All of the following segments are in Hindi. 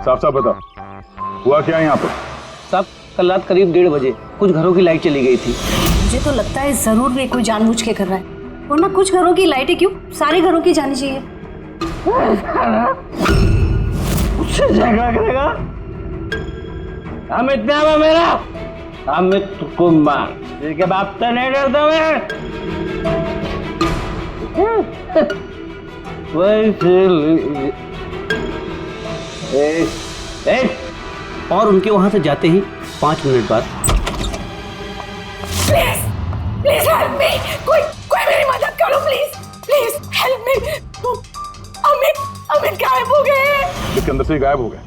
साफ साफ बता, हुआ क्या यहाँ पर? साहब, कल रात करीब 1:30 बजे कुछ घरों की लाइट चली गई थी। मुझे तो लगता है जरूर ये कोई जानबूझ के कर रहा है, वरना कुछ घरों की लाइटें क्यों, सारे घरों की जानी चाहिए। उससे झगड़ा करेगा? अमित नाम है मेरा, अमित कुमार। इसके बाप से नहीं डरता मैं। और उनके वहां से जाते ही 5 मिनट बाद प्लीज प्लीज हेल्प मी, कोई मेरी मदद करो please, please help me. Amit गायब हो गए। इसके अंदर से ही गायब हो गए?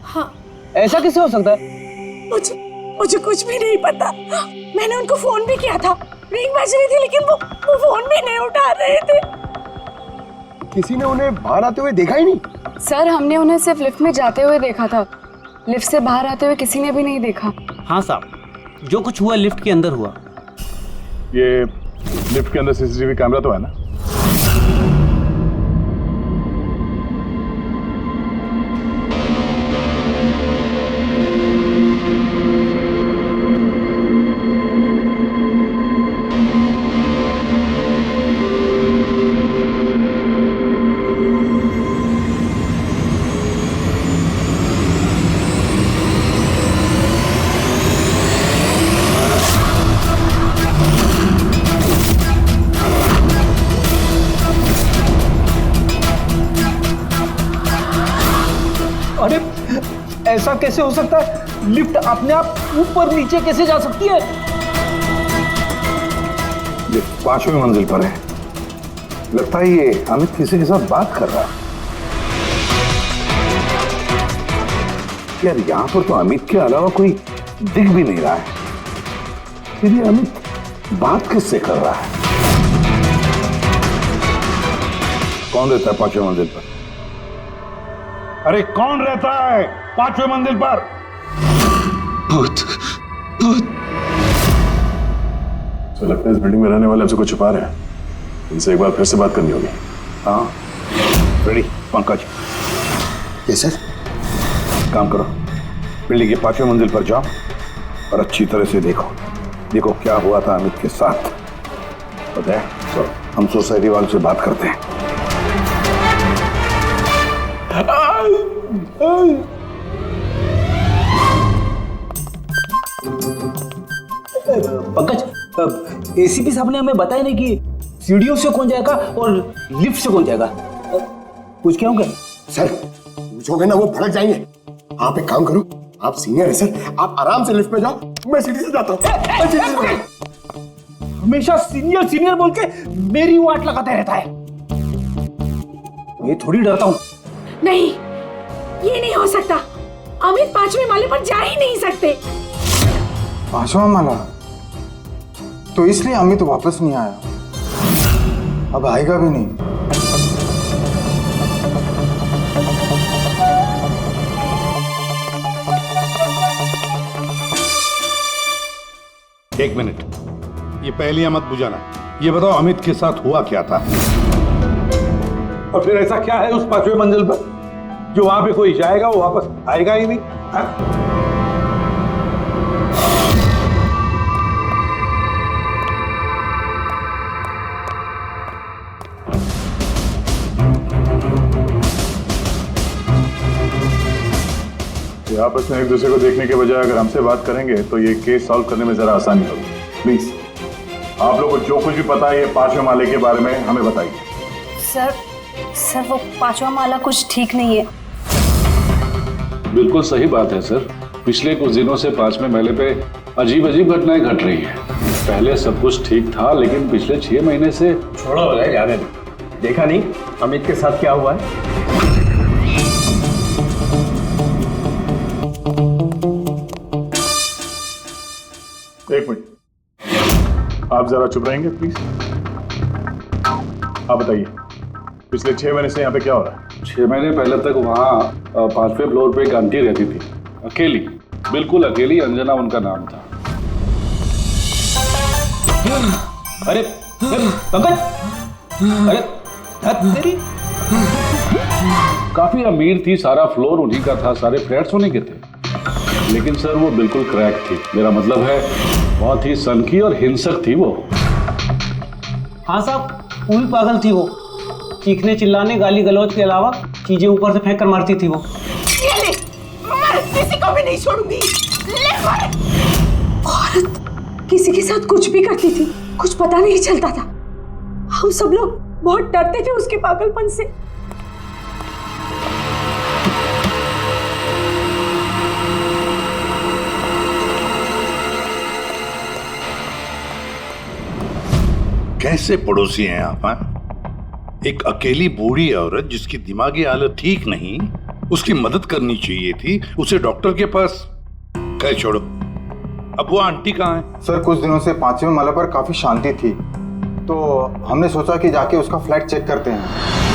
हाँ। ऐसा कैसे हो सकता है? मुझे कुछ भी नहीं पता। मैंने उनको फोन भी किया था, रिंग बज रही थी, लेकिन वो फोन भी नहीं उठा रहे थे। किसी ने उन्हें बाहर आते हुए देखा ही नहीं? सर, हमने उन्हें सिर्फ लिफ्ट में जाते हुए देखा था, लिफ्ट से बाहर आते हुए किसी ने भी नहीं देखा। हाँ साहब, जो कुछ हुआ लिफ्ट के अंदर हुआ। ये लिफ्ट के अंदर सीसीटीवी कैमरा तो है ना? अरे ऐसा कैसे हो सकता है? लिफ्ट अपने आप ऊपर नीचे कैसे जा सकती है? लिफ्ट 5वीं मंजिल पर है। लगता है ये अमित किसी के साथ बात कर रहा है। यार यहाँ पर तो अमित के अलावा कोई दिख भी नहीं रहा है, फिर ये अमित बात किससे कर रहा है? कौन रहता है 5वीं मंजिल पर? अरे कौन रहता है 5वीं मंजिल पर? भूत, भूत। तो लगता है इस बिल्डिंग में रहने वाले हमसे कुछ छुपा रहे हैं। इनसे एक बार फिर से बात करनी होगी। हाँ रेडी पंकज? Yes sir. काम करो, बिल्डिंग की 5वीं मंजिल पर जाओ और अच्छी तरह से देखो क्या हुआ था अमित के साथ। पता है, तो हम सोसाइटी वालों से बात करते हैं। पंकज, एसीपी साहब ने हमें बताया नहीं कि सीढ़ियों से कौन जाएगा और लिफ्ट से कौन जाएगा। कुछ क्या होगा? सर पूछोगे ना वो भड़क जाएंगे। आप एक काम करो, आप सीनियर है सर, आप आराम से लिफ्ट में जाओ, मैं सीढ़ी से जाता हूँ। हमेशा सीनियर सीनियर बोल के मेरी वाट लगाता रहता है। मैं थोड़ी डरता हूँ। नहीं, ये नहीं हो सकता। अमित 5वें माले पर जा ही नहीं सकते। 5वां माला? तो इसलिए अमित वापस नहीं आया, अब आएगा भी नहीं। एक मिनट, ये पहलियां मत बुझाना। ये बताओ अमित के साथ हुआ क्या था? और फिर ऐसा क्या है उस 5वीं मंजिल पर जो वहां पे कोई जाएगा वो वापस आएगा ही नहीं? हाँ? आपस में एक दूसरे को देखने के बजाय अगर हमसे बात करेंगे तो ये केस सॉल्व करने में जरा आसानी होगी। प्लीज आप लोगों को जो कुछ भी पता है ये 5वें माले के बारे में हमें बताइए। सर वो 5वां माला कुछ ठीक नहीं है। बिल्कुल सही बात है सर। पिछले कुछ दिनों से 5वें माले पे अजीब अजीब घटनाएं घट रही हैं। पहले सब कुछ ठीक था, लेकिन पिछले 6 महीने से। छोड़ो जाने दो। देखा नहीं अमित के साथ क्या हुआ है? एक मिनट, आप जरा चुप रहेंगे प्लीज। आप बताइए पिछले 6 महीने से यहाँ पे क्या हो रहा है? 6 महीने पहले तक वहाँ 5वें फ्लोर पे एक आंटी रहती थी, अकेली, बिल्कुल अकेली। अंजना उनका नाम था। अरे पंकज, अरे तेरी काफी अमीर थी, सारा फ्लोर उन्हीं का था, सारे फ्लैट्स उन्हीं के थे। लेकिन सर वो बिल्कुल क्रैक थी, मेरा मतलब है बहुत ही सनकी और हिंसक थी वो। हाँ साहब, पूरी पागल थी वो। चीखने चिल्लाने गाली गलौज के अलावा चीजें ऊपर से फेंक कर मारती थी वो। ये ले, मैं किसी को भी नहीं छोड़ूंगी। ले मार। औरत किसी के साथ कुछ भी करती थी, कुछ पता नहीं चलता था। हम सब लोग बहुत डरते थे उसके पागलपन से। कैसे पड़ोसी हैं आप? हाँ? एक अकेली बूढ़ी औरत जिसकी दिमागी हालत ठीक नहीं, उसकी मदद करनी चाहिए थी, उसे डॉक्टर के पास कह छोड़ो। अब वो आंटी कहाँ है? सर कुछ दिनों से 5वें माला पर काफी शांति थी, तो हमने सोचा कि जाके उसका फ्लैट चेक करते हैं।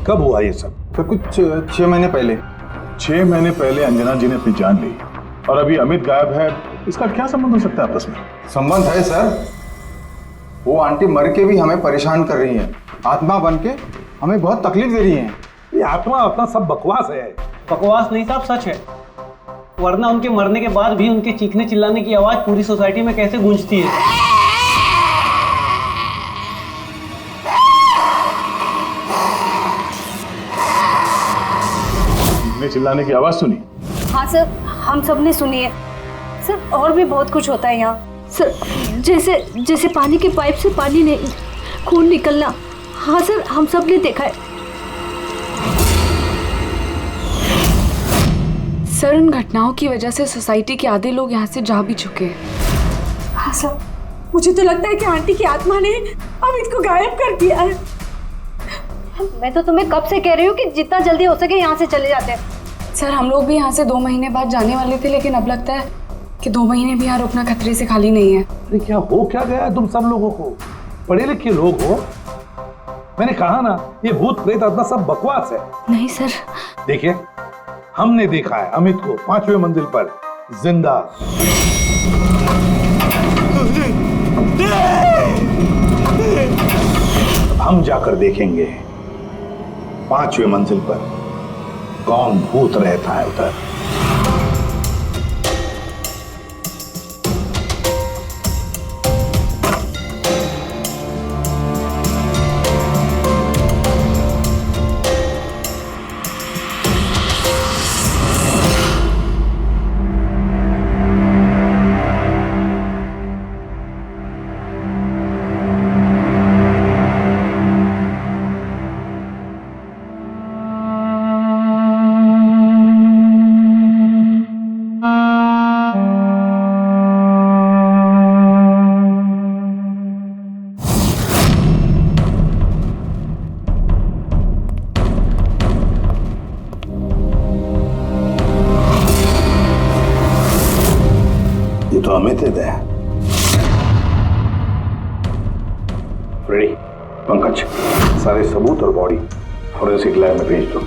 कब हुआ ये सब? फिर कुछ 6 महीने पहले। 6 महीने पहले अंजना जी ने अपनी जान ली और अभी अमित गायब है, इसका क्या संबंध हो सकता है आपस में? संबंध है सर। वो आंटी मर के भी हमें परेशान कर रही है, आत्मा बन के हमें बहुत तकलीफ दे रही है। ये आत्मा अपना सब बकवास है। बकवास नहीं साहब, सच है। वरना उनके मरने के बाद भी उनके चीखने चिल्लाने की आवाज पूरी सोसाइटी में कैसे गूंजती है। चिल्लाने की आवाज सुनी? हाँ सर, हम सब ने सुनी है सर। और भी बहुत कुछ होता है यहाँ सर, जैसे जैसे पानी के पाइप से पानी नहीं, खून निकलना। हाँ सर, हम सब ने देखा है सर। उन घटनाओं की वजह से सोसाइटी के आधे लोग यहाँ से जा भी चुके हैं। हाँ सर, मुझे तो लगता है कि आंटी की आत्मा ने अमित को गायब कर दिया है। मैं तो तुम्हें कब से कह रही हूँ कि जितना जल्दी हो सके यहाँ से चले जाते हैं। सर हम लोग भी यहाँ से 2 महीने बाद जाने वाले थे, लेकिन अब लगता है कि 2 महीने भी यहाँ रुकना खतरे से खाली नहीं है। अरे क्या हो क्या गया है तुम सब लोगों को? पढ़े लिखे लोग हो। मैंने कहा ना, ये भूत प्रेत आत्मा सब बकवास है। नहीं सर। देखिए, हमने देखा है अमित को 5वें मंजिल पर जिंदा। हम जाकर देखेंगे 5वें मंजिल पर कौन भूत रहता है उधर। तो अमित है। रेडी पंकज, सारे सबूत और बॉडी फोरेंसिक लैब में भेज दो।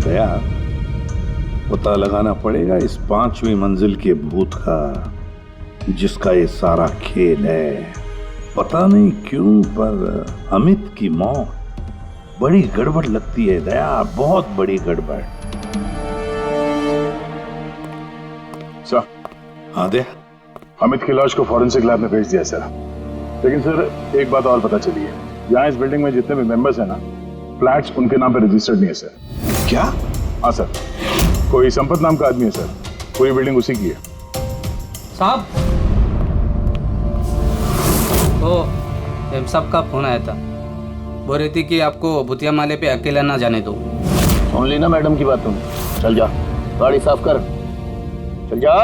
दया, पता लगाना पड़ेगा इस 5वीं मंजिल के भूत का, जिसका ये सारा खेल है। पता नहीं क्यों पर अमित की मौत बड़ी गड़बड़ लगती है दया, बहुत बड़ी गड़बड़। सर, हाँ दया, अमित की लाश को फॉरेंसिक लैब में भेज दिया सर। लेकिन सर एक बात और पता चली है, यहाँ इस बिल्डिंग में जितने भी मेंबर्स हैं ना, फ्लैट्स उनके नाम पे रजिस्टर्ड नहीं है सर। क्या? हाँ सर, कोई संपत नाम का आदमी है सर, पूरी बिल्डिंग उसी की है। साहब, तो एम साहब का फोन आया था, बोल रही थी कि आपको भूतिया माले पे अकेला ना जाने दो। सुन ली ना मैडम की बात तुम? चल जा, गाड़ी साफ कर, चल जा।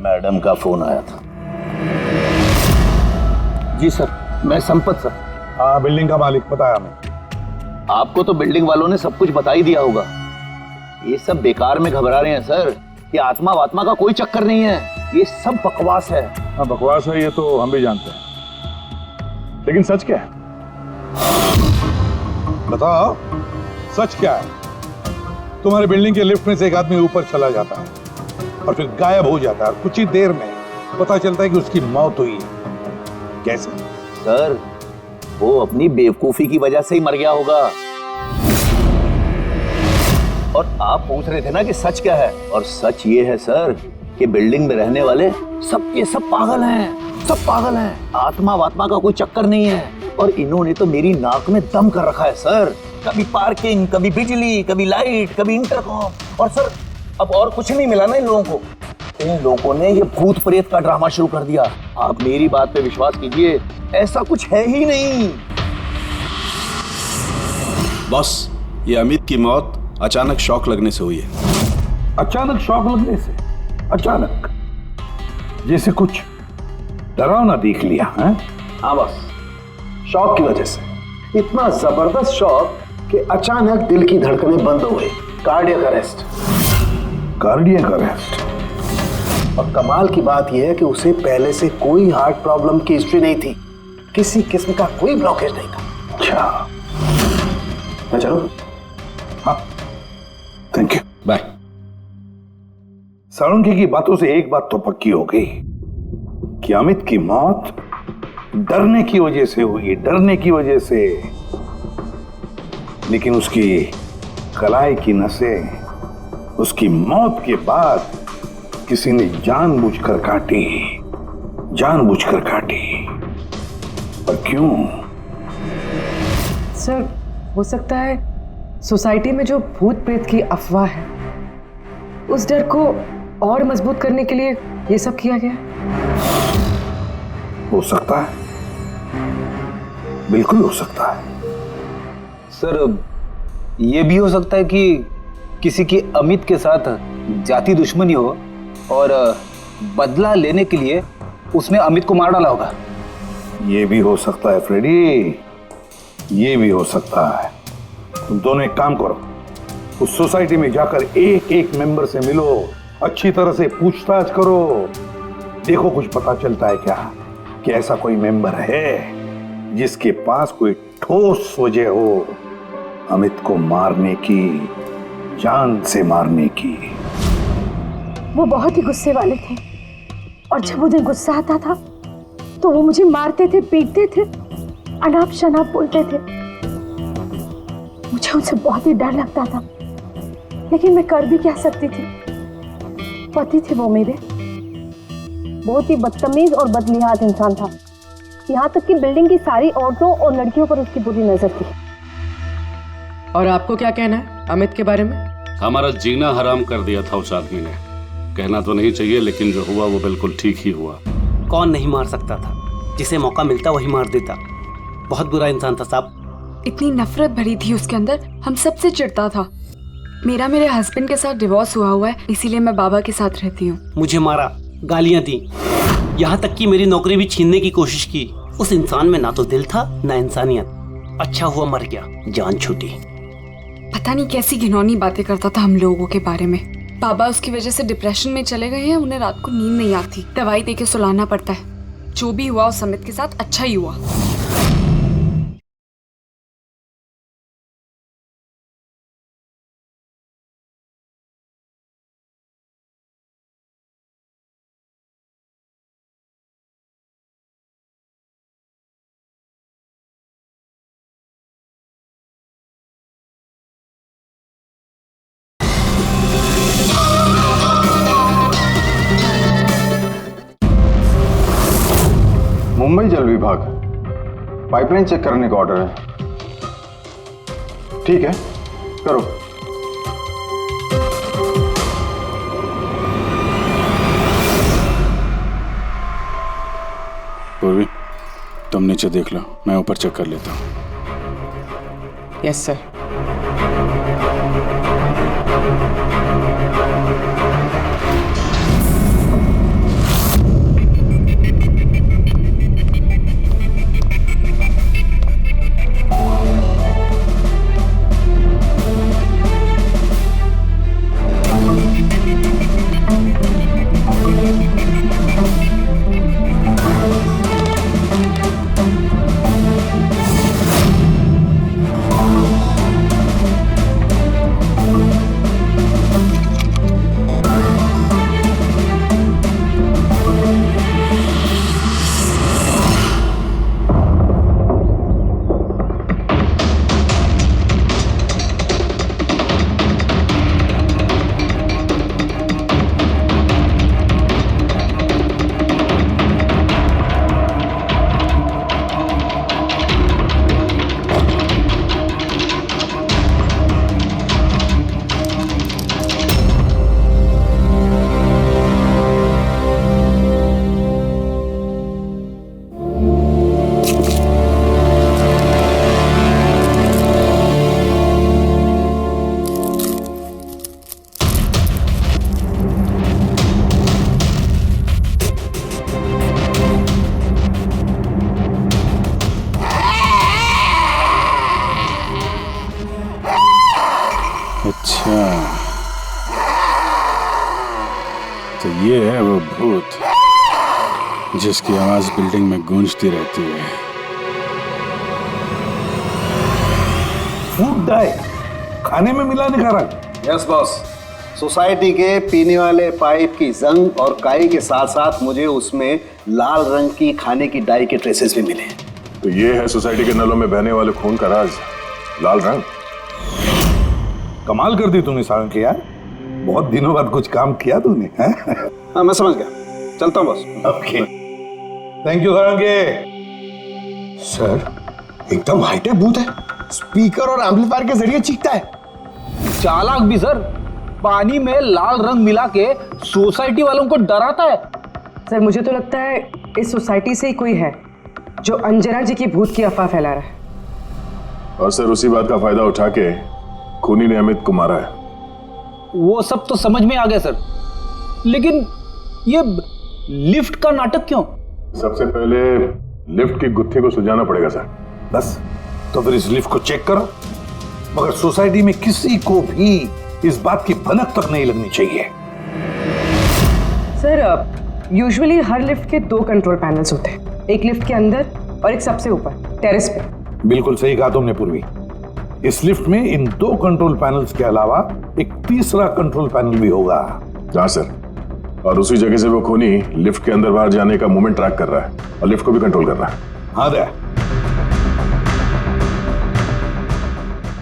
मैडम का फोन आया था। जी सर, मैं संपत सर। हाँ, बिल्डिंग का मालिक बताया हमें। आपको तो बिल्डिंग वालों ने सब कुछ बता ही दिया होगा। ये सब बेकार में घबरा रहे हैं सर। ये आत्मा वात्मा का कोई चक्कर नहीं है, ये सब बकवास है। हाँ बकवास है, ये तो हम भी जानते हैं, लेकिन सच क्या है? बताओ सच क्या है? तुम्हारे बिल्डिंग के लिफ्ट में से एक आदमी ऊपर चला जाता है और फिर गायब हो जाता है और कुछ ही देर में पता चलता है कि उसकी मौत हुई है। कैसे? सर, वो अपनी बेवकूफी की वजह से ही मर गया होगा। और आप पूछ रहे थे ना कि सच क्या है, और सच ये है सर कि बिल्डिंग में रहने वाले सब के सब पागल हैं, सब पागल हैं। आत्मा वात्मा का कोई चक्कर नहीं है। और इन्होंने तो मेरी नाक में दम कर रखा है सर। कभी पार्किंग, कभी बिजली, कभी लाइट, कभी इंटरकॉम। और सर अब और कुछ नहीं मिला ना इन लोगों को। इन लोगों ने ये भूत प्रेत का ड्रामा शुरू कर दिया। आप मेरी बात पे विश्वास कीजिए, ऐसा कुछ है ही नहीं। बॉस, ये अमित की मौत अचानक शॉक लगने से हुई है। अचानक शॉक लगने से? अचानक? जैसे कुछ डरावना देख लिया है? हाँ बस, शॉक की वजह से। इतना जबरदस्त शॉक कि अचानक दिल की धड़कनें बंद हो गई। Cardiac arrest. Cardiac arrest? और कमाल की बात यह है कि उसे पहले से कोई हार्ट प्रॉब्लम की हिस्ट्री नहीं थी, किसी किस्म का कोई ब्लॉकेज नहीं था। अच्छा, मैं चलूं? हाँ, थैंक यू, बाय। साळुंखे की बातों से एक बात तो पक्की हो गई कि अमित की मौत डरने की वजह से हुई, डरने की वजह से। लेकिन उसकी कलाई की नसें उसकी मौत के बाद किसी ने जानबूझकर काटी, जानबूझकर काटी। पर क्यों? सर, हो सकता है सोसाइटी में जो भूत प्रेत की अफवाह है, उस डर को और मजबूत करने के लिए ये सब किया गया। हो सकता है, बिल्कुल हो सकता है। सर, ये भी हो सकता है कि किसी की अमित के साथ जाति दुश्मनी हो और बदला लेने के लिए उसने अमित को मार डाला होगा। ये भी हो सकता है फ्रेडी, ये भी हो सकता है। तुम दोनों एक काम करो, उस सोसाइटी में जाकर एक एक मेंबर से मिलो, अच्छी तरह से पूछताछ करो। देखो कुछ पता चलता है क्या कि ऐसा कोई मेंबर है जिसके पास कोई ठोस वजह हो अमित को मारने की, जान से मारने की। वो बहुत ही गुस्से वाले थे और जब उन्हें गुस्सा आता था तो वो मुझे मारते थे, पीटते थे, अनाप शनाप बोलते थे। मुझे उनसे बहुत ही डर लगता था, लेकिन मैं कर भी क्या सकती थी। पति थे वो मेरे, बहुत ही बदतमीज और बदलिहाज इंसान था। यहाँ तक कि बिल्डिंग की सारी औरतों और लड़कियों पर उसकी बुरी नजर थी। और आपको क्या कहना है अमित के बारे में? हमारा जीना हराम कर दिया था उस आदमी ने। कहना तो नहीं चाहिए, लेकिन जो हुआ वो बिल्कुल ठीक ही हुआ। कौन नहीं मार सकता था? जिसे मौका मिलता वही मार देता। बहुत बुरा इंसान था साहब। इतनी नफरत भरी थी उसके अंदर, हम सबसे चिढ़ता था। मेरे हस्बैंड के साथ डिवोर्स हुआ है, इसीलिए मैं बाबा के साथ रहती हूँ। मुझे मारा, गालियां दी, यहाँ तक कि मेरी नौकरी भी छीनने की कोशिश की। उस इंसान में ना तो दिल था ना इंसानियत। अच्छा हुआ मर गया, जान छूटी। पता नहीं कैसी घिनौनी बातें करता था हम लोगों के बारे में। बाबा उसकी वजह से डिप्रेशन में चले गए हैं, उन्हें रात को नींद नहीं आती, दवाई देके सुलाना पड़ता है। जो भी हुआ उस अमित के साथ अच्छा ही हुआ। मुंबई जल विभाग, पाइपलाइन चेक करने का ऑर्डर है। ठीक है, करो। पूर्वी, तुम नीचे देख लो, मैं ऊपर चेक कर लेता हूँ। Yes sir. ये है वो भूत जिसकी आवाज बिल्डिंग में गूंजती रहती है। फूड डाई खाने में मिलाने का रंग। यस बॉस, सोसाइटी के पीने वाले पाइप की जंग और काई के साथ साथ मुझे उसमें लाल रंग की खाने की डाई के ट्रेसेस भी मिले। तो ये है सोसाइटी के नलों में बहने वाले खून का राज, लाल रंग। कमाल कर दी तूने सारंग यार, बहुत दिनों बाद कुछ काम किया तूने। हाँ मैं समझ गया, चलता हूँ boss. Okay, thank you Sarange. Sir एकदम हाईटेक भूत है, स्पीकर और एम्पलीफायर के जरिए चीखता है। चालाक भी सर, पानी में लाल रंग मिला के सोसाइटी वालों को डराता है। सर मुझे तो लगता है इस सोसाइटी से ही कोई है जो अंजना जी की भूत की अफवाह फैला रहा है। और सर उसी बात का फायदा उठा के खूनी ने अमित को मारा है। वो सब तो समझ में आ गया सर, लेकिन ये लिफ्ट का नाटक क्यों? सबसे पहले लिफ्ट की गुत्थी को सुलझाना पड़ेगा सर। बस तो फिर इस लिफ्ट को चेक करो, मगर सोसाइटी में किसी को भी इस बात की भनक तक नहीं लगनी चाहिए। सर यूजुअली हर लिफ्ट के 2 कंट्रोल पैनल्स होते हैं, एक लिफ्ट के अंदर और एक सबसे ऊपर टेरेस पे। बिल्कुल सही कहा तुमने पूर्वी। इस लिफ्ट में इन 2 कंट्रोल पैनल्स के अलावा एक तीसरा कंट्रोल पैनल भी होगा। हाँ सर, और उसी जगह से वो खूनी लिफ्ट के अंदर बाहर जाने का मूवमेंट ट्रैक कर रहा है और लिफ्ट को भी कंट्रोल कर रहा है। हाँ दे,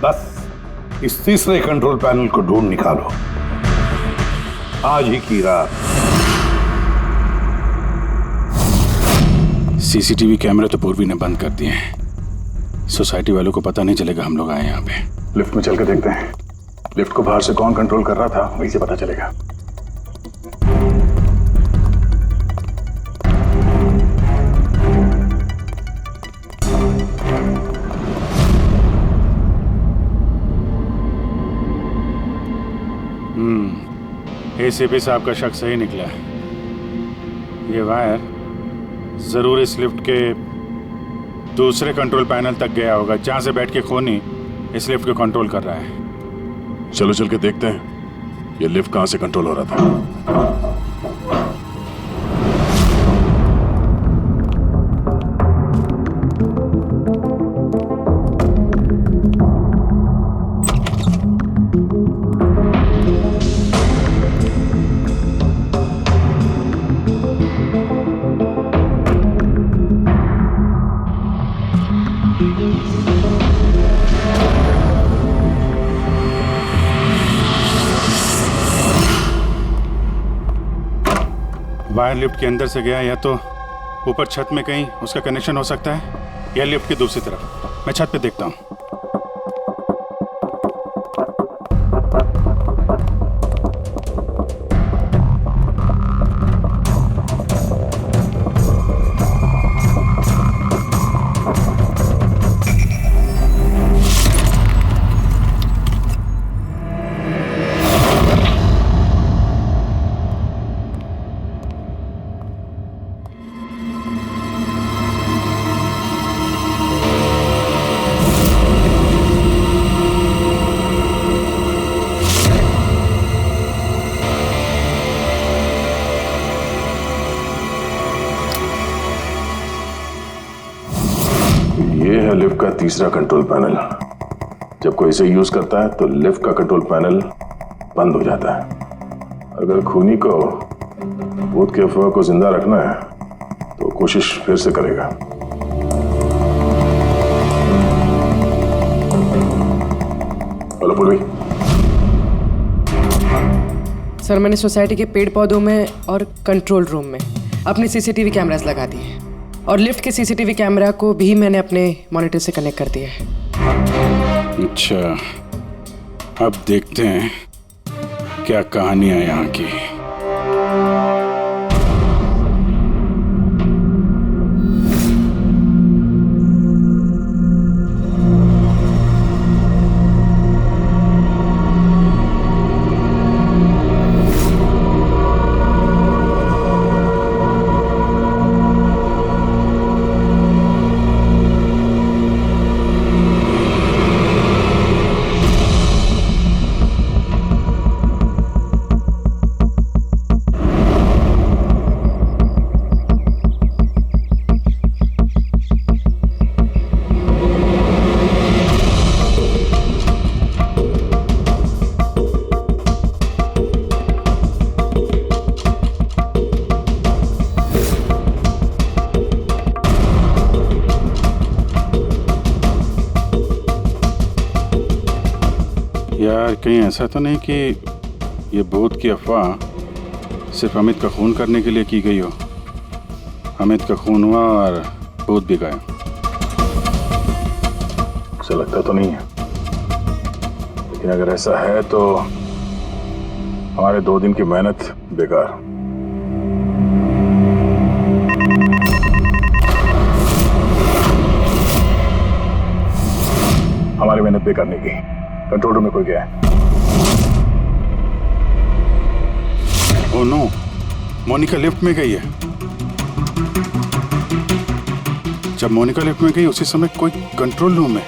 बस इस तीसरे कंट्रोल पैनल को ढूंढ निकालो आज ही की रात। सीसीटीवी कैमरे तो पूर्वी ने बंद कर दिए हैं, सोसाइटी वालों को पता नहीं चलेगा हम लोग आए यहाँ पे। लिफ्ट में चल के देखते हैं, लिफ्ट को बाहर से कौन कंट्रोल कर रहा था वहीं से पता चलेगा। एसीपी साहब का शक सही निकला। ये वायर जरूर इस लिफ्ट के दूसरे कंट्रोल पैनल तक गया होगा, जहां से बैठ के खूनी इस लिफ्ट को कंट्रोल कर रहा है। चलो चल के देखते हैं ये लिफ्ट कहां से कंट्रोल हो रहा था। वायर लिफ्ट के अंदर से गया, या तो ऊपर छत में कहीं उसका कनेक्शन हो सकता है, या लिफ्ट की दूसरी तरफ। मैं छत पे देखता हूँ। ये है लिफ्ट का तीसरा कंट्रोल पैनल। जब कोई इसे यूज करता है तो लिफ्ट का कंट्रोल पैनल बंद हो जाता है। अगर खूनी को भूत के अफवाह को जिंदा रखना है तो कोशिश फिर से करेगा। हेलो पूर्वी। सर मैंने सोसाइटी के पेड़ पौधों में और कंट्रोल रूम में अपने सीसीटीवी कैमरास लगा दिए, और लिफ्ट के सीसीटीवी कैमरा को भी मैंने अपने मॉनिटर से कनेक्ट कर दिया है। अच्छा, अब देखते हैं क्या कहानी है यहाँ की। सर कहीं ऐसा तो नहीं कि ये भूत की अफवाह सिर्फ अमित का खून करने के लिए की गई हो? अमित का खून हुआ और भूत भी गए। उसे लगता तो नहीं है, लेकिन अगर ऐसा है तो हमारे 2 दिन की मेहनत बेकार। हमारी मेहनत बेकार नहीं गई। कंट्रोल रूम में कोई गया है? ओह नो, मोनिका लिफ्ट में गई है। जब मोनिका लिफ्ट में गई उसी समय कोई कंट्रोल रूम में।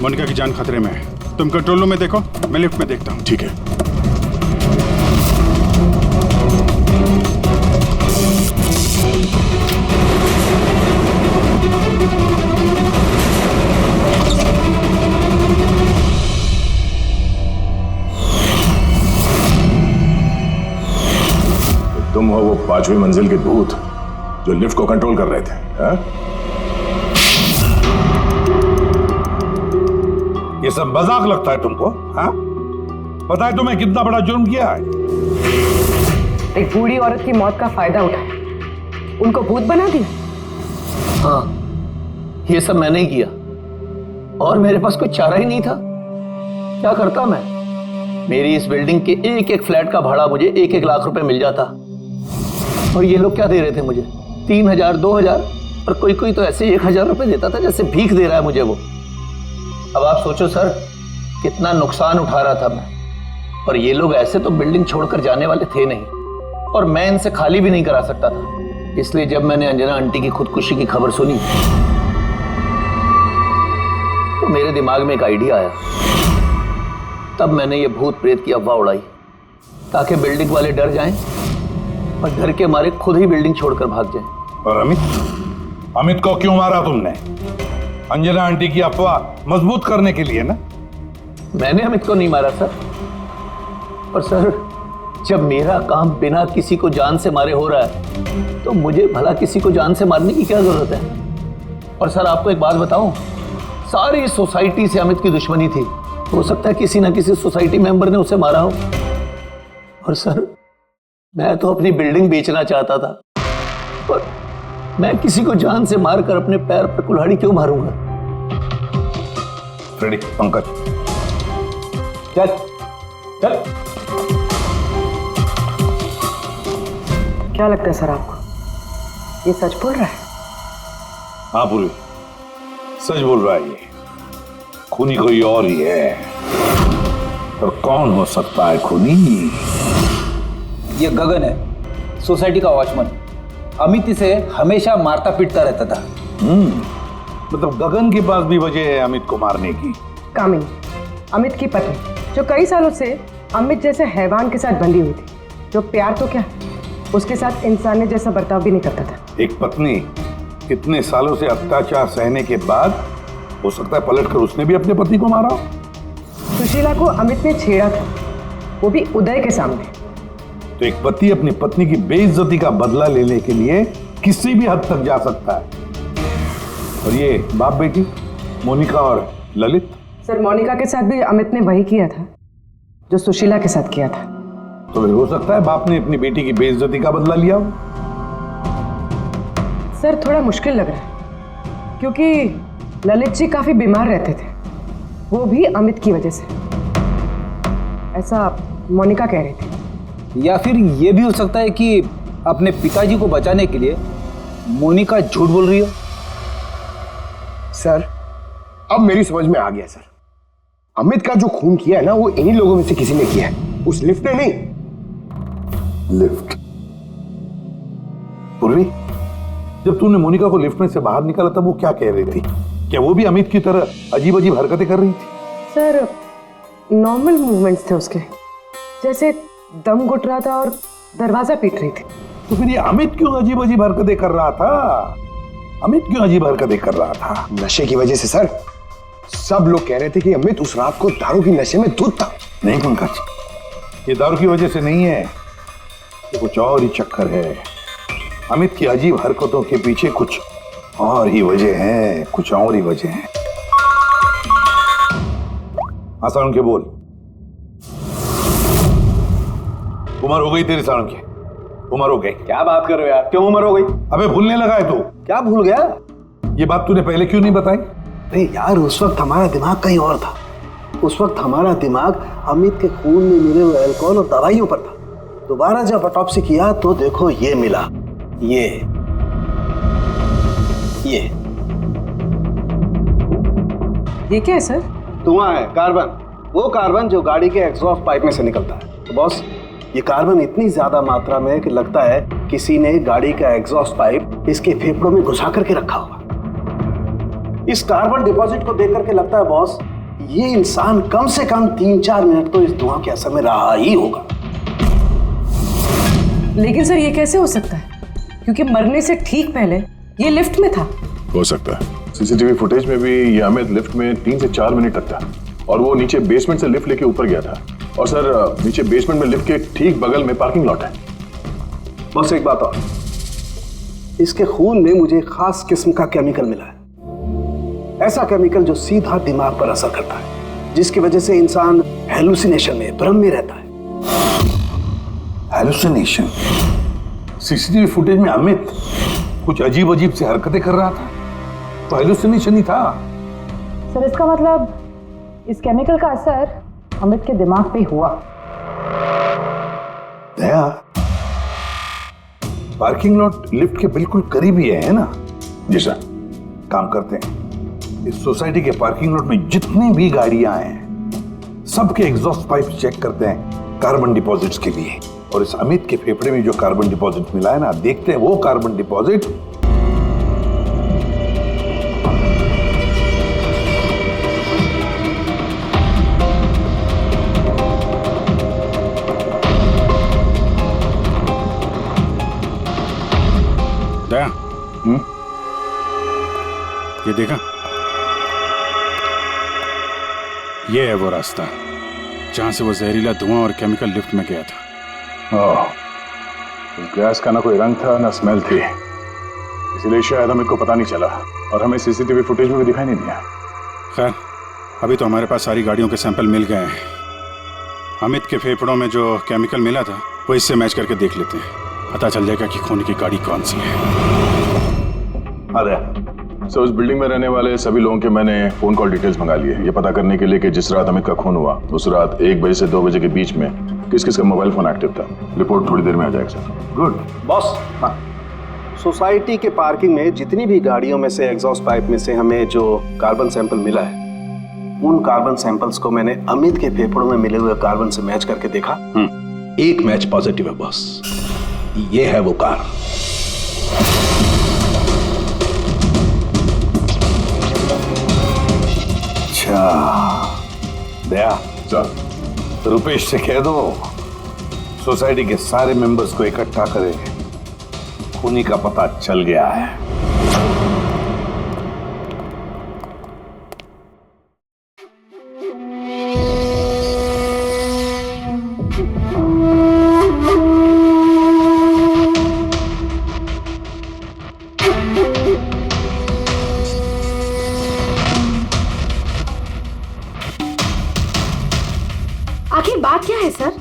मोनिका की जान खतरे में है। तुम कंट्रोल रूम में देखो, मैं लिफ्ट में देखता हूँ। ठीक है। तुम हो वो 5वीं मंजिल के भूत जो लिफ्ट को कंट्रोल कर रहे थे, हाँ? ये सब मजाक लगता है तुमको? हाँ? पता है तुम्हें कितना बड़ा जुर्म किया है? एक बूढ़ी औरत की मौत का फायदा उठाया, उनको भूत बना दिया। हाँ, ये सब मैंने ही किया और मेरे पास कोई चारा ही नहीं था। क्या करता मैं? मेरी इस बिल्डिंग के एक एक फ्लैट का भाड़ा मुझे 1-1 लाख रुपए मिल जाता और ये लोग क्या दे रहे थे मुझे? 3,000, 2,000 और कोई कोई तो ऐसे 1,000 रुपए देता था जैसे भीख दे रहा है मुझे वो। अब आप सोचो सर, कितना नुकसान उठा रहा था मैं। और ये लोग ऐसे तो बिल्डिंग छोड़कर जाने वाले थे नहीं और मैं इनसे खाली भी नहीं करा सकता था। इसलिए जब मैंने अंजना आंटी की खुदकुशी की खबर सुनी तो मेरे दिमाग में एक आइडिया आया। तब मैंने ये भूत प्रेत की अफवाह उड़ाई ताकि बिल्डिंग वाले डर जाएं और डर के मारे खुद ही बिल्डिंग छोड़कर भाग जाएं। और अमित को क्यों मारा तुमने? अंजना आंटी की अफवाह मजबूत करने के लिए ना? मैंने अमित को नहीं मारा सर। और सर, जब मेरा काम बिना किसी को जान से मारे हो रहा है तो मुझे भला किसी को जान से मारने की क्या जरूरत है? और सर आपको एक बात बताऊं, सारी सोसाइटी से अमित की दुश्मनी थी। हो सकता है किसी ना किसी सोसाइटी मेंबर ने उसे मारा हो। और सर, मैं तो अपनी बिल्डिंग बेचना चाहता था, पर मैं किसी को जान से मारकर अपने पैर पर कुल्हाड़ी क्यों मारूंगा? फ्रेडी, पंकज, चल चल। क्या लगता है सर आपको, ये सच बोल रहा है? हाँ पूर्वी, सच बोल रहा है। ये खूनी कोई और ही है। पर कौन हो सकता है खूनी? ये गगन है, सोसाइटी का वॉचमैन। अमित इसे हमेशा मारता पीटता रहता था। मतलब गगन के पास भी वजह है अमित को मारने की। कामिनी, अमित की पत्नी, जो कई सालों से अमित जैसे हैवान के साथ बंधी हुई थी, जो प्यार तो क्या उसके साथ इंसानियत जैसा बर्ताव भी नहीं करता था। एक पत्नी इतने सालों से अत्याचार सहने के बाद हो सकता है पलटकर उसने भी अपने पति को मारा हो। सुशीला को अमित ने छेड़ा था, वो भी उदय के सामने। तो एक पति अपनी पत्नी की बेइज्जती का बदला लेने के लिए किसी भी हद तक जा सकता है। और ये बाप बेटी मोनिका और ललित। सर, मोनिका के साथ भी अमित ने वही किया था जो सुशीला के साथ किया था। तो फिर हो सकता है बाप ने अपनी बेटी की बेइज्जती का बदला लिया हो। सर, थोड़ा मुश्किल लग रहा है क्योंकि ललित जी काफी बीमार रहते थे, वो भी अमित की वजह से, ऐसा मोनिका कह रही थी। या फिर ये भी हो सकता है कि अपने पिताजी को बचाने के लिए मोनिका झूठ बोल रही हो। सर, अब मेरी समझ में आ गया सर। अमित का जो खून किया है ना, वो इन्हीं लोगों में से किसी ने किया है, उस लिफ्ट ने नहीं। लिफ्ट? पूर्वी, जब तूने मोनिका को लिफ्ट में से बाहर निकाला तब वो क्या कह रही थी? क्या वो भी अमित की तरह अजीब अजीब हरकतें कर रही थी? सर, नॉर्मल मूवमेंट्स थे उसके, जैसे दम घुट रहा था और दरवाजा पीट रही थी। तो फिर ये अमित क्यों अजीब अजीब हरकतें कर रहा था? अमित क्यों अजीब हरकतें कर रहा था? नशे की वजह से सर। सब लोग कह रहे थे कि अमित उस रात को दारू की नशे में धुत था। नहीं पंकज, ये दारू की वजह से नहीं है, ये कुछ और ही चक्कर है। अमित की अजीब हरकतों के पीछे कुछ और ही वजह है, कुछ और ही वजह है। हाँ सालुंखे बोल, उम्र हो गई तेरी सालुंखे, उम्र हो गई। क्या बात कर रहे हो यार, क्यों उम्र हो गई? अबे भूलने लगा है तू? क्या भूल गया? ये बात तूने पहले क्यों नहीं बताई? अरे यार, उस वक्त हमारा दिमाग कहीं और था। उस वक्त हमारा दिमाग अमित के खून में मिले हुए अल्कोहल और दवाइयों पर था। दोबारा जब ऑटोप्सी किया तो देखो ये मिला, ये क्या है सर? धुआं है, कार्बन। वो कार्बन जो गाड़ी के एग्जॉस्ट पाइप में से निकलता है। तो बॉस, ये कार्बन इतनी ज्यादा मात्रा में कि लगता है किसी ने गाड़ी का एग्जॉस्ट पाइप इसके फेफड़ों में घुसा करके रखा होगा। इस कार्बन डिपॉजिट को देख करके लगता है बॉस, ये इंसान कम से कम 3-4 मिनट तो इस धुआं के असर में रहा ही होगा। लेकिन सर, ये कैसे हो सकता है? क्योंकि मरने से ठीक पहले ये लिफ्ट में था। हो सकता है। सीसीटीवी फुटेज में भी ये अमित लिफ्ट में 3 से 4 मिनट तक था और वो नीचे बेसमेंट से लिफ्ट लेके ऊपर गया था। और सर, नीचे बेसमेंट में लिफ्ट के ठीक बगल में पार्किंग लॉट है। बस एक बात और, इसके खून में मुझे खास किस्म का केमिकल मिला है। ऐसा केमिकल जो सीधा दिमाग पर असर करता है, जिसकी वजह से इंसान हेलुसिनेशन में, भ्रम में रहता है। हेलुसिनेशन? सीसीटीवी फुटेज में अमित कुछ अजीब अजीब से हरकतें कर रहा था, तो हेलुसिनेशन ही था। सर, इसका मतलब इस केमिकल का असर अमित के दिमाग पे हुआ। दया, पार्किंग लॉट लिफ्ट के बिल्कुल करीब ही है ना? जी सर। काम करते हैं, इस सोसाइटी के पार्किंग लॉट में जितनी भी गाड़ियां हैं सबके एग्जॉस्ट पाइप चेक करते हैं कार्बन डिपॉजिट्स के लिए। और इस अमित के फेफड़े में जो कार्बन डिपॉजिट मिला है ना, देखते हैं वो कार्बन डिपॉजिट दया, ये देखा, ये है वो रास्ता जहां से वो जहरीला धुआं और केमिकल लिफ्ट में गया था। उस गैस का ना कोई रंग था ना स्मेल थी, इसलिए शायद हमें को पता नहीं चला और हमें सीसीटीवी फुटेज में भी दिखाई नहीं दिया। खैर, अभी तो हमारे पास सारी गाड़ियों के सैंपल मिल गए हैं। अमित के फेफड़ों में जो केमिकल मिला था वो इससे मैच करके देख लेते हैं, पता चल जाएगा कि खून की गाड़ी कौन सी है। अरे सर, उस बिल्डिंग में रहने वाले सभी लोगों के मैंने फोन कॉल डिटेल्स मंगा लिए, ये पता करने के लिए कि जिस रात अमित का खून हुआ उस रात 1 बजे से 2 बजे के बीच में किस किस का मोबाइल फोन एक्टिव था। रिपोर्ट थोड़ी देर में आ जाएगा सर। गुड बॉस, हाँ, सोसाइटी के पार्किंग में जितनी भी गाड़ियों में से एग्जॉस्ट पाइप में से हमें जो कार्बन सैंपल मिला है, उन कार्बन सैंपल्स को मैंने अमित के फेफड़ों में मिले हुए कार्बन से मैच करके देखा। एक मैच पॉजिटिव है बॉस, ये है वो कार। अच्छा दया, सर, रुपेश से कह दो सोसाइटी के सारे मेंबर्स को इकट्ठा करें, खूनी का पता चल गया है। आखिर बात क्या है सर?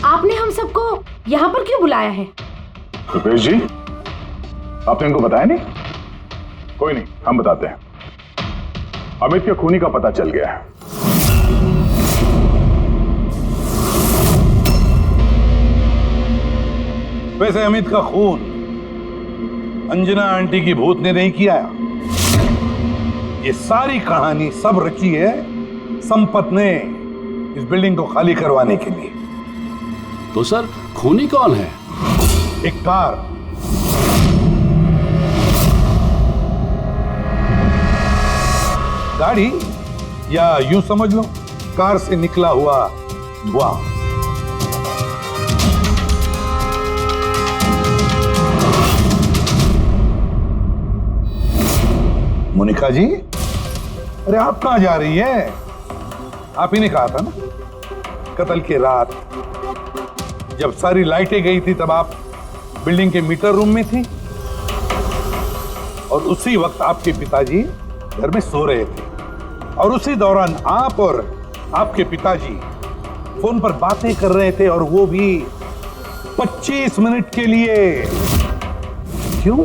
आपने हम सबको यहाँ पर क्यों बुलाया है? रुपेश जी, आपने इनको बताया नहीं? कोई नहीं, हम बताते हैं। अमित के खूनी का पता चल गया है। वैसे अमित का खून अंजना आंटी की भूत ने नहीं किया। ये सारी कहानी सब रची है संपत ने इस बिल्डिंग को खाली करवाने के लिए। तो सर, खूनी कौन है? एक कार, गाड़ी, या यूं समझ लो कार से निकला हुआ धुआं। मोनिका जी, अरे आप कहां जा रही है? आप ही ने कहा था ना कत्ल की रात जब सारी लाइटें गई थी तब आप बिल्डिंग के मीटर रूम में थी और उसी वक्त आपके पिताजी घर में सो रहे थे और उसी दौरान आप और आपके पिताजी फोन पर बातें कर रहे थे और वो भी 25 मिनट के लिए। क्यों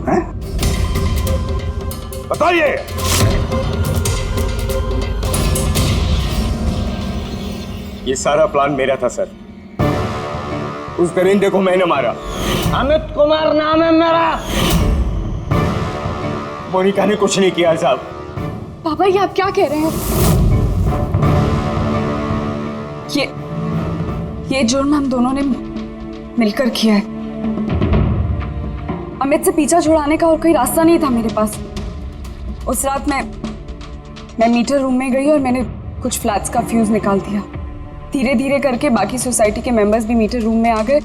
हैं? बताइए। ये सारा प्लान मेरा था सर। उस दरिंदे को मैंने मारा। अमित कुमार नाम है मेरा। मोनिका ने कुछ नहीं किया साहब। पापा ये आप क्या कह रहे हैं? ये जुर्म हम दोनों ने मिलकर किया है। अमित से पीछा छुड़ाने का और कोई रास्ता नहीं था मेरे पास। उस रात मैं मीटर रूम में गई और मैंने कुछ फ्लैट्स का फ्यूज निकाल दिया। धीरे धीरे करके बाकी सोसाइटी के मेंबर्स भी मीटर रूम में आ गए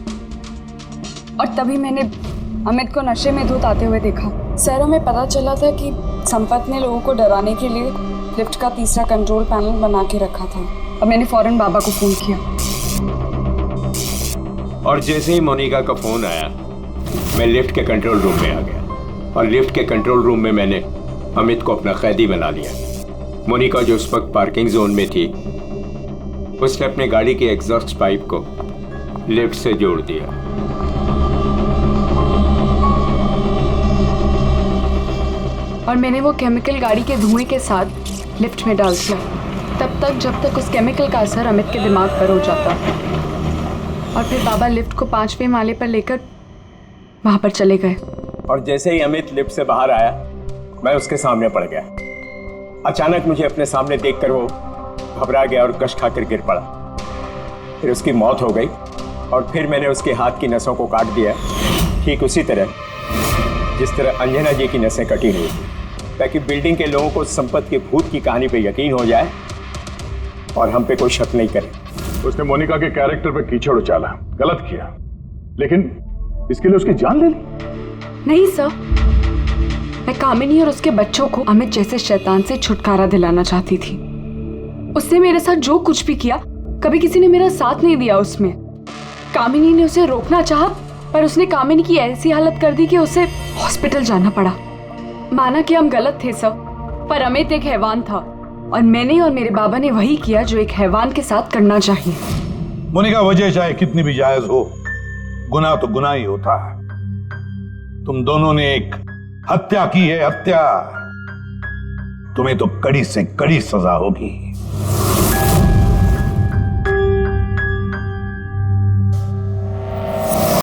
और तभी मैंने अमित को नशे में धुत आते हुए देखा। सर हमें पता चला था कि संपत ने लोगों को डराने के लिए लिफ्ट का तीसरा कंट्रोल पैनल बना के रखा था और मैंने फौरन बाबा को फोन किया। और जैसे ही मोनिका का फोन आया मैं लिफ्ट के कंट्रोल रूम में आ गया और लिफ्ट के कंट्रोल रूम में मैंने अमित को अपना कैदी बना लिया। मोनिका जो उस वक्त पार्किंग जोन में थी उसने अपनी गाड़ी के एग्जॉस्ट पाइप को लिफ्ट से जोड़ दिया। और मैंने वो केमिकल गाड़ी के धुएं के साथ लिफ्ट में डाल दिया तब तक जब तक उस केमिकल का असर अमित के दिमाग पर हो जाता। और फिर बाबा लिफ्ट को 5वें माले पर लेकर वहां पर चले गए। और जैसे ही अमित लिफ्ट से बाहर आया मैं उसके सामने पड़ गया। अचानक मुझे अपने सामने देखकर वो घबरा गया और कश खाकर गिर पड़ा। फिर उसकी मौत हो गई और फिर मैंने उसके हाथ की नसों को काट दिया, ठीक उसी तरह जिस तरह अंजना जी की नसें कटी हुई, ताकि बिल्डिंग के लोगों को संपत के भूत की कहानी पे यकीन हो जाए और हम पे कोई शक नहीं करे। उसने मोनिका के कैरेक्टर पे कीचड़ उछाला, गलत किया, लेकिन इसके लिए उसकी जान ले ली? नहीं सर, मैं कामिनी और उसके बच्चों को अमित जैसे शैतान से छुटकारा दिलाना चाहती थी। उसने मेरे साथ जो कुछ भी किया कभी किसी ने मेरा साथ नहीं दिया उसमें। कामिनी ने उसे रोकना चाहा पर उसने कामिनी की ऐसी हालत कर दी कि उसे हॉस्पिटल जाना पड़ा। माना कि हम गलत थे सर, पर अमित एक हैवान था और मैंने और मेरे बाबा ने वही किया जो एक हैवान के साथ करना चाहिए। मोनिका, वजह चाहे कितनी भी जायज हो, गुनाह तो गुनाह ही होता है। तुम दोनों ने एक हत्या की है, हत्या। तुम्हें तो कड़ी से कड़ी सजा होगी।